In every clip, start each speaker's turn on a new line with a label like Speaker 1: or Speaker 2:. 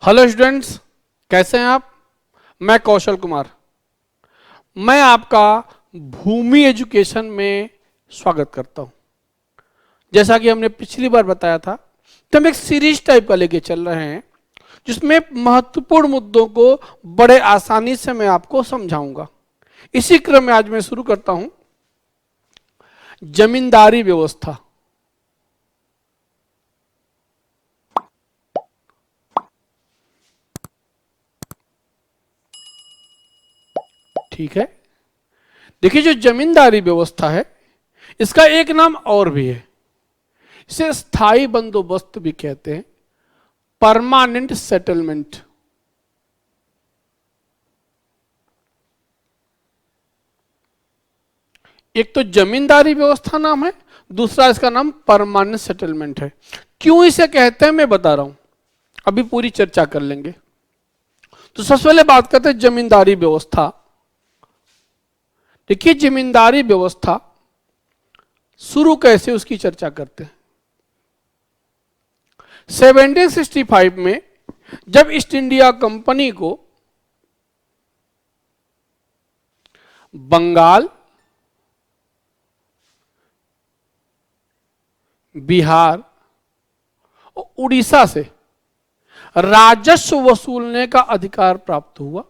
Speaker 1: Hello students, कैसे हैं आप। मैं कौशल कुमार। मैं आपका भूमि एजुकेशन में स्वागत करता हूं। जैसा कि हमने पिछली बार बताया था तो हम एक सीरीज टाइप का लेके चल रहे हैं जिसमें महत्वपूर्ण मुद्दों को बड़े आसानी से मैं आपको समझाऊंगा। इसी क्रम में आज मैं शुरू करता हूं जमींदारी व्यवस्था। ठीक है, देखिए जो जमींदारी व्यवस्था है इसका एक नाम और भी है। इसे स्थायी बंदोबस्त भी कहते हैं, परमानेंट सेटलमेंट। एक तो जमींदारी व्यवस्था नाम है, दूसरा इसका नाम परमानेंट सेटलमेंट है। क्यों इसे कहते हैं मैं बता रहा हूं, अभी पूरी चर्चा कर लेंगे। तो सबसे पहले बात करते हैं जमींदारी व्यवस्था। देखिए जमींदारी व्यवस्था शुरू कैसे, उसकी चर्चा करते हैं। 1765 में जब ईस्ट इंडिया कंपनी को बंगाल, बिहार और उड़ीसा से राजस्व वसूलने का अधिकार प्राप्त हुआ,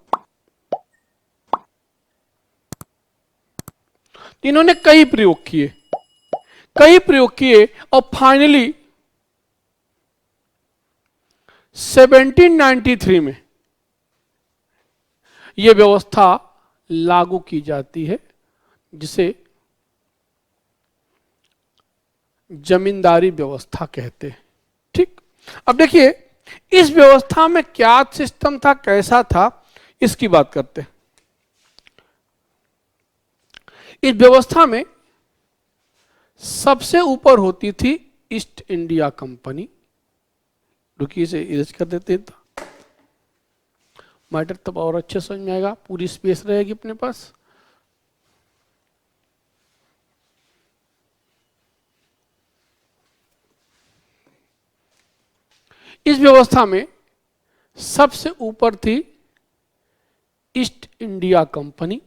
Speaker 1: इन्होंने कई प्रयोग किए और फाइनली 1793 में यह व्यवस्था लागू की जाती है, जिसे जमींदारी व्यवस्था कहते हैं। ठीक, अब देखिए इस व्यवस्था में क्या सिस्टम था, कैसा था, इसकी बात करते हैं। इस व्यवस्था में सबसे ऊपर होती थी ईस्ट इंडिया कंपनी। रुकिए इसे इरेज कर देते हैं, मैटर तब और अच्छे समझ में आएगा, पूरी स्पेस रहेगी अपने पास। इस व्यवस्था में सबसे ऊपर थी ईस्ट इंडिया कंपनी,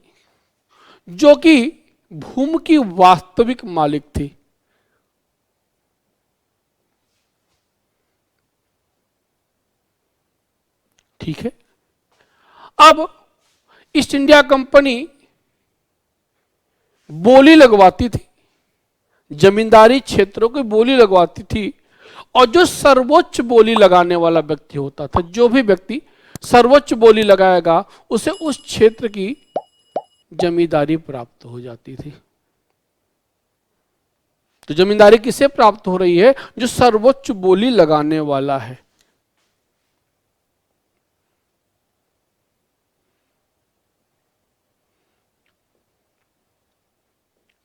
Speaker 1: जो कि भूमि की वास्तविक मालिक थी। ठीक है, अब ईस्ट इंडिया कंपनी बोली लगवाती थी, जमींदारी क्षेत्रों की बोली लगवाती थी, और जो सर्वोच्च बोली लगाने वाला व्यक्ति होता था, जो भी व्यक्ति सर्वोच्च बोली लगाएगा उसे उस क्षेत्र की जमींदारी प्राप्त हो जाती थी। तो जमींदारी किसे प्राप्त हो रही है? जो सर्वोच्च बोली लगाने वाला है।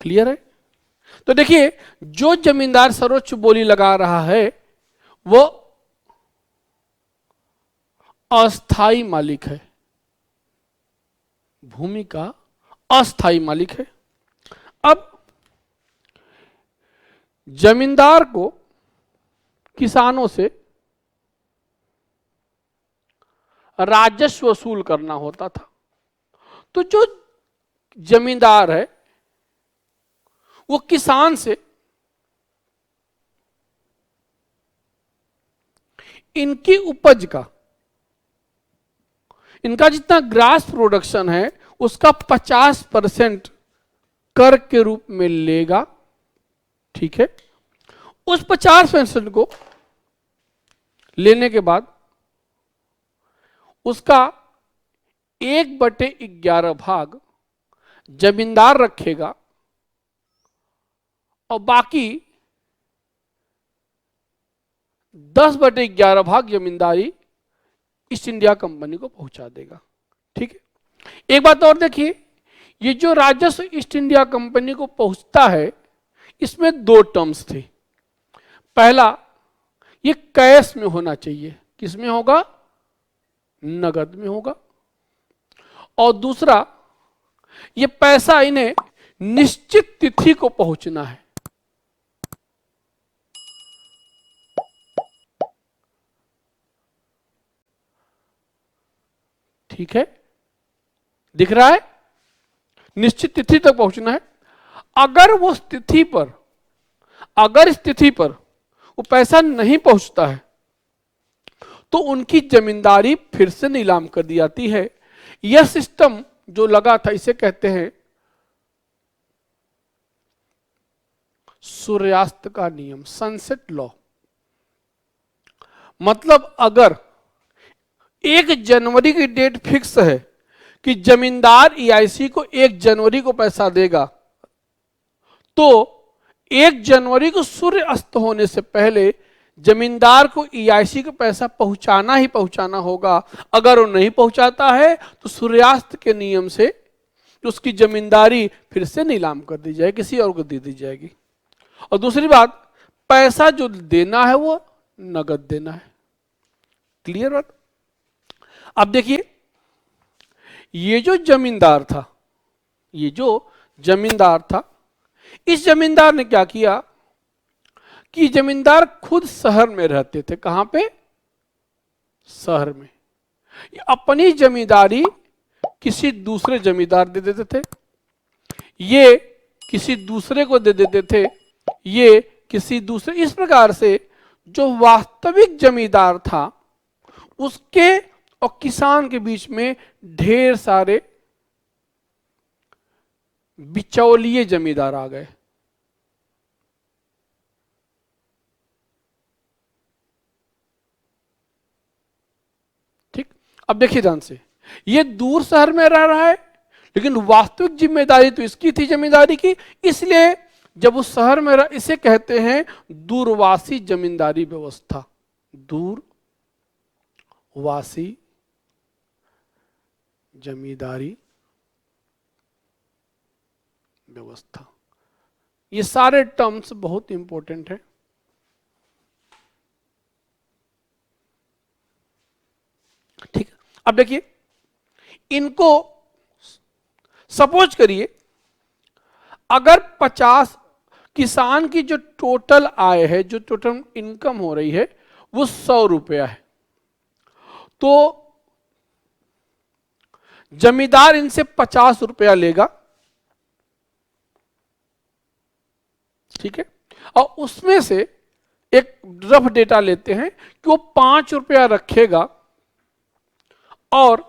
Speaker 1: क्लियर है? तो देखिए जो जमींदार सर्वोच्च बोली लगा रहा है वो अस्थाई मालिक है, भूमि का अस्थाई मालिक है। अब जमींदार को किसानों से राजस्व वसूल करना होता था। तो जो जमींदार है वो किसान से इनकी उपज का, इनका जितना ग्रास प्रोडक्शन है उसका 50% कर के रूप में लेगा। ठीक है, उस 50% को लेने के बाद उसका 1/11 भाग जमींदार रखेगा और बाकी 10/11 भाग जमींदारी ईस्ट इंडिया कंपनी को पहुंचा देगा। ठीक है, एक बात और देखिए, ये जो राजस्व ईस्ट इंडिया कंपनी को पहुंचता है इसमें दो टर्म्स थे। पहला, ये कैश में होना चाहिए, किसमें होगा? नगद में होगा। और दूसरा, ये पैसा इन्हें निश्चित तिथि को पहुंचना है। ठीक है, दिख रहा है, निश्चित तिथि तक पहुंचना है। अगर वो तिथि पर, अगर इस तिथि पर वो पैसा नहीं पहुंचता है तो उनकी जमींदारी फिर से नीलाम कर दी जाती है। यह सिस्टम जो लगा था इसे कहते हैं सूर्यास्त का नियम, सनसेट लॉ। मतलब अगर 1 जनवरी की डेट फिक्स है कि जमींदार ईआईसी को 1 जनवरी को पैसा देगा, तो 1 जनवरी को सूर्य अस्त होने से पहले जमींदार को ईआईसी को पैसा पहुंचाना ही पहुंचाना होगा। अगर वो नहीं पहुंचाता है तो सूर्यास्त के नियम से उसकी जमींदारी फिर से नीलाम कर दी जाएगी, किसी और को दे दी जाएगी। और दूसरी बात, पैसा जो देना है वो नगद देना है। क्लियर बात? अब देखिए, ये जो जमींदार था, ये जो जमींदार था, इस जमींदार ने क्या किया कि जमींदार खुद शहर में रहते थे। कहां पे? शहर में। अपनी जमींदारी किसी दूसरे जमींदार दे देते थे, ये किसी दूसरे को दे देते थे, ये किसी दूसरे। इस प्रकार से जो वास्तविक जमींदार था उसके और किसान के बीच में ढेर सारे बिचौलिए जमींदार आ गए। ठीक, अब देखिए ध्यान से, ये दूर शहर में रह रहा है लेकिन वास्तविक जिम्मेदारी तो इसकी थी जमींदारी की, इसलिए जब उस शहर में रह, इसे कहते हैं दूरवासी जमींदारी व्यवस्था। दूरवासी जमींदारी व्यवस्था। ये सारे टर्म्स बहुत इंपॉर्टेंट है। ठीक है, अब देखिए, इनको सपोज करिए अगर 50 किसान की जो टोटल आय है, जो टोटल इनकम हो रही है वो 100 रुपया है, तो जमींदार इनसे 50 रुपया लेगा। ठीक है, और उसमें से एक रफ डेटा लेते हैं कि वो 5 रुपया रखेगा और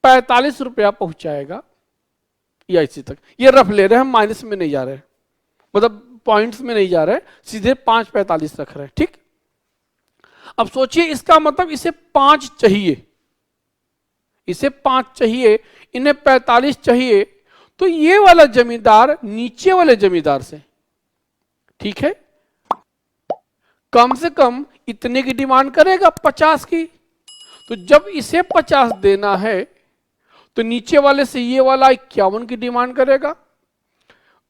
Speaker 1: 45 रुपया पहुंचाएगा ईआईसी तक। ये रफ ले रहे हैं, हम माइनस में नहीं जा रहे हैं, मतलब पॉइंट्स में नहीं जा रहे हैं, सीधे 5.45 रख रहे हैं। ठीक, अब सोचिए, इसका मतलब इसे 5 चाहिए, इसे 5 चाहिए, इन्हें 45 चाहिए, तो ये वाला जमींदार नीचे वाले जमींदार से, ठीक है, कम से कम इतने की डिमांड करेगा, 50 की। तो जब इसे 50 देना है तो नीचे वाले से ये वाला 51 की डिमांड करेगा,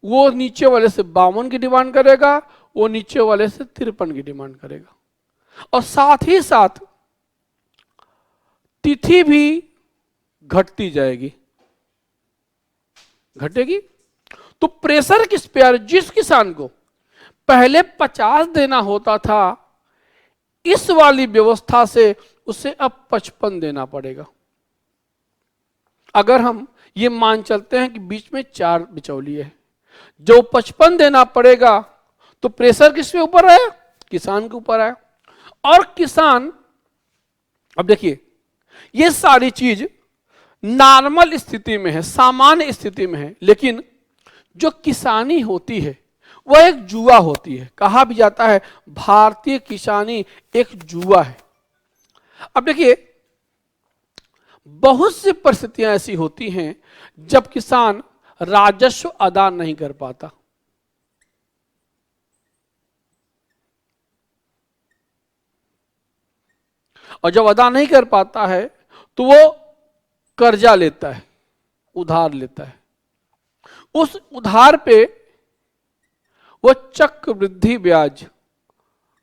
Speaker 1: वो नीचे वाले से 52 की डिमांड करेगा, वो नीचे वाले से 53 की डिमांड करेगा। और साथ ही साथ तिथि भी घटती जाएगी, घटेगी। तो प्रेशर किस पे आ रहा है? जिस किसान को पहले 50 देना होता था, इस वाली व्यवस्था से उसे अब 55 देना पड़ेगा। अगर हम ये मान चलते हैं कि बीच में 4 बिचौलिए हैं, जो 55 देना पड़ेगा, तो प्रेशर किसके ऊपर आया? किसान के ऊपर आया। और किसान, अब देखिए, ये सारी चीज नॉर्मल स्थिति में है, सामान्य स्थिति में है, लेकिन जो किसानी होती है वह एक जुआ होती है। कहा भी जाता है भारतीय किसानी एक जुआ है। अब देखिए, बहुत सी परिस्थितियां ऐसी होती हैं जब किसान राजस्व अदा नहीं कर पाता। और जब अदा नहीं कर पाता है तो वो कर्जा लेता है, उधार लेता है। उस उधार पे वो चक्रवृद्धि ब्याज,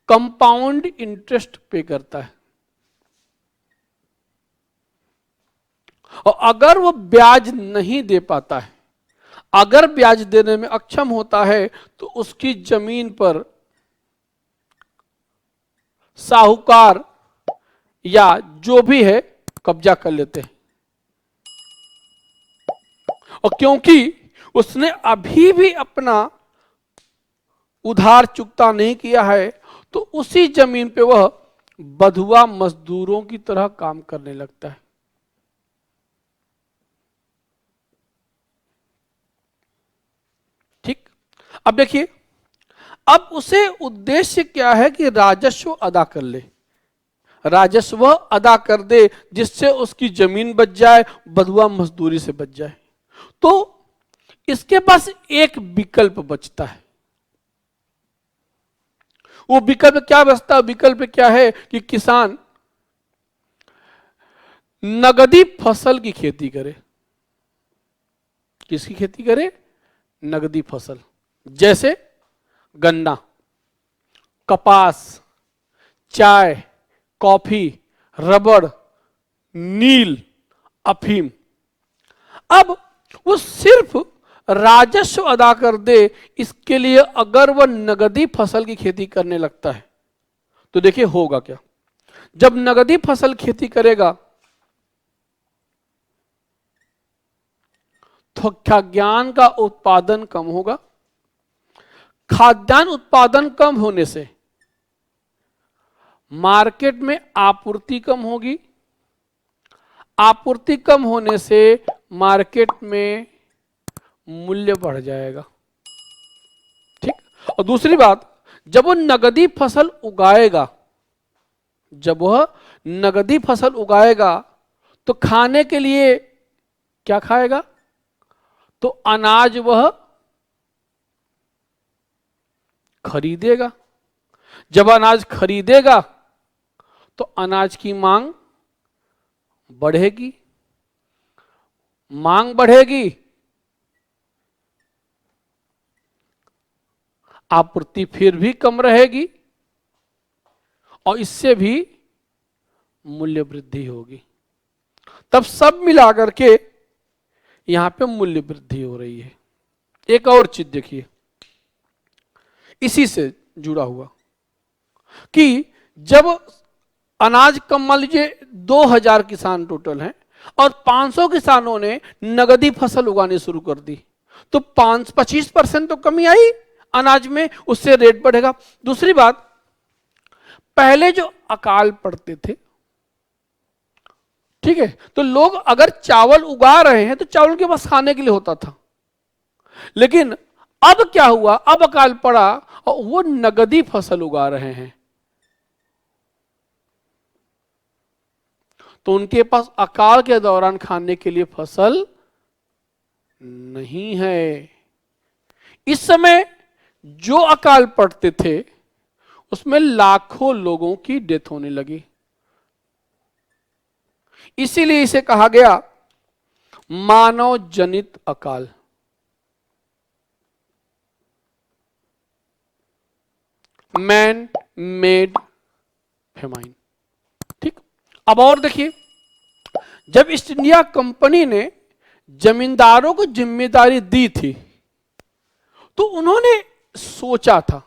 Speaker 1: कंपाउंड इंटरेस्ट पे करता है। और अगर वो ब्याज नहीं दे पाता है, अगर ब्याज देने में अक्षम होता है, तो उसकी जमीन पर साहूकार या जो भी है कब्जा कर लेते हैं। और क्योंकि उसने अभी भी अपना उधार चुकता नहीं किया है, तो उसी जमीन पे वह बंधुआ मजदूरों की तरह काम करने लगता है। ठीक। अब देखिए, अब उसे उद्देश्य क्या है कि राजस्व अदा कर ले, राजस्व अदा कर दे, जिससे उसकी जमीन बच जाए, बंधुआ मजदूरी से बच जाए। तो इसके पास एक विकल्प बचता है। वो विकल्प क्या बचता है? विकल्प क्या है कि किसान नगदी फसल की खेती करे। किसकी खेती करे? नगदी फसल, जैसे गन्ना, कपास, चाय, कॉफी, रबड़, नील, अफीम। अब वो सिर्फ राजस्व अदा कर दे, इसके लिए अगर वह नगदी फसल की खेती करने लगता है तो देखिए होगा क्या। जब नगदी फसल खेती करेगा तो खाद्यान्न का उत्पादन कम होगा। खाद्यान्न उत्पादन कम होने से मार्केट में आपूर्ति कम होगी। आपूर्ति कम होने से मार्केट में मूल्य बढ़ जाएगा। ठीक। और दूसरी बात, जब वो नगदी फसल उगाएगा, जब वह नगदी फसल उगाएगा तो खाने के लिए क्या खाएगा? तो अनाज वह खरीदेगा। जब अनाज खरीदेगा तो अनाज की मांग बढ़ेगी। मांग बढ़ेगी, आपूर्ति फिर भी कम रहेगी और इससे भी मूल्य वृद्धि होगी। तब सब मिलाकर के यहां पे मूल्य वृद्धि हो रही है। एक और चीज देखिए इसी से जुड़ा हुआ, कि जब अनाज कम, मान लीजिए 2000 किसान टोटल हैं और 500 किसानों ने नगदी फसल उगानी शुरू कर दी, तो 25% तो कमी आई अनाज में, उससे रेट बढ़ेगा। दूसरी बात, पहले जो अकाल पड़ते थे, ठीक है, तो लोग अगर चावल उगा रहे हैं तो चावल के पास खाने के लिए होता था। लेकिन अब क्या हुआ? अब अकाल पड़ा और वो नगदी फसल उगा रहे हैं, तो उनके पास अकाल के दौरान खाने के लिए फसल नहीं है। इस समय जो अकाल पड़ते थे उसमें लाखों लोगों की डेथ होने लगी। इसीलिए इसे कहा गया मानव जनित अकाल। Man made famine. ठीक। अब और देखिए, जब ईस्ट इंडिया कंपनी ने जमींदारों को जिम्मेदारी दी थी तो उन्होंने सोचा था,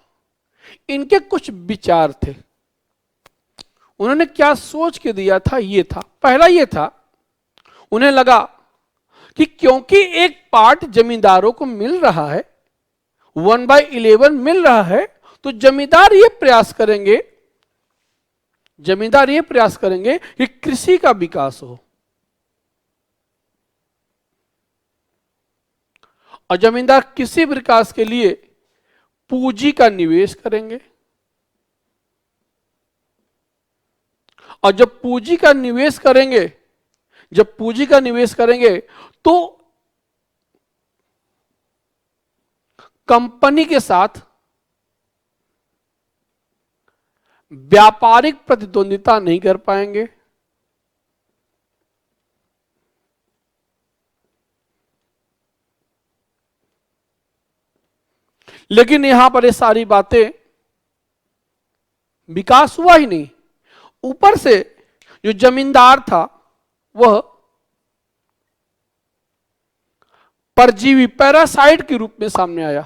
Speaker 1: इनके कुछ विचार थे। उन्होंने क्या सोच के दिया था? ये था, पहला ये था, उन्हें लगा कि क्योंकि एक पार्ट जमींदारों को मिल रहा है, 1/11 मिल रहा है, तो जमींदार ये प्रयास करेंगे, जमींदार ये प्रयास करेंगे कि कृषि का विकास हो। और जमींदार कृषि विकास के लिए पूंजी का निवेश करेंगे, और जब पूंजी का निवेश करेंगे, जब पूंजी का निवेश करेंगे तो कंपनी के साथ व्यापारिक प्रतिद्वंदिता नहीं कर पाएंगे। लेकिन यहां पर ये सारी बातें, विकास हुआ ही नहीं, ऊपर से जो जमींदार था वह परजीवी, पैरासाइट के रूप में सामने आया।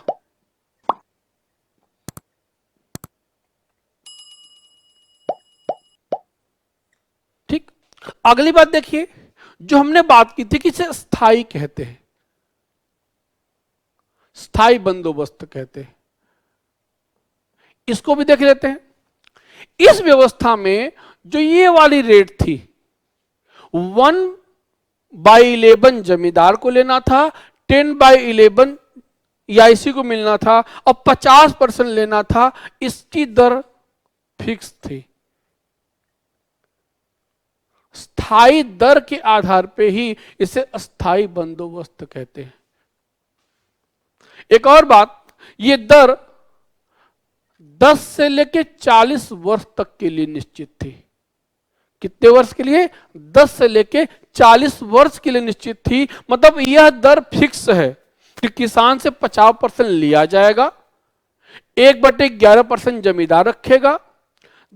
Speaker 1: ठीक। अगली बात देखिए, जो हमने बात की थी कि इसे स्थायी कहते हैं, स्थायी बंदोबस्त कहते हैं। इसको भी देख लेते हैं। इस व्यवस्था में जो ये वाली रेट थी 1/11 जमींदार को लेना था, 10/11 EIC को मिलना था और 50% लेना था। इसकी दर फिक्स थी। स्थायी दर के आधार पे ही इसे अस्थायी बंदोबस्त कहते हैं। एक और बात, ये दर 10 से लेकर 40 वर्ष तक के लिए निश्चित थी। कितने वर्ष के लिए? 10 से लेकर 40 वर्ष के लिए निश्चित थी। मतलब यह दर फिक्स है कि किसान से 50% लिया जाएगा, 1/11% जमींदार रखेगा,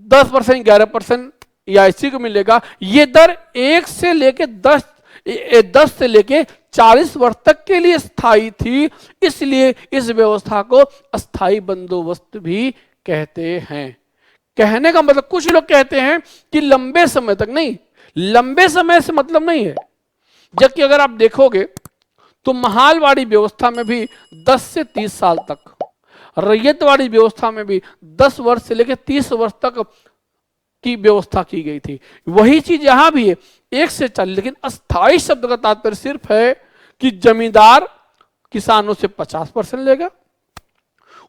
Speaker 1: 10% 11% EIC को मिलेगा। ये दर 1 से लेकर 10 से लेकर 40 वर्ष तक के लिए स्थायी थी। इसलिए इस व्यवस्था को अस्थायी बंदोबस्त भी कहते हैं। कहने का मतलब, कुछ लोग कहते हैं कि लंबे समय तक, नहीं, लंबे समय से मतलब नहीं है। जबकि अगर आप देखोगे तो महालवाड़ी व्यवस्था में भी 10 से 30 साल तक, रैयतवाड़ी व्यवस्था में भी 10 वर्ष से लेकर 30 वर्ष तक की व्यवस्था की गई थी। वही चीज यहां भी है, 1 से 40। लेकिन अस्थायी शब्द का तात्पर्य सिर्फ है कि जमींदार किसानों से 50% लेगा,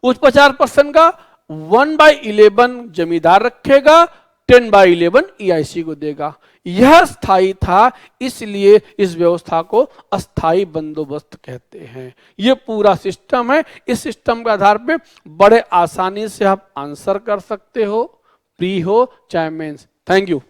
Speaker 1: उस 50% का 1/11 जमींदार रखेगा, 10/11 EIC को देगा। यह स्थायी था, इसलिए इस व्यवस्था को अस्थायी बंदोबस्त कहते हैं। यह पूरा सिस्टम है। इस सिस्टम के आधार पे बड़े आसानी से आप आंसर कर सकते हो, प्री हो चाहे मेंस। Thank you.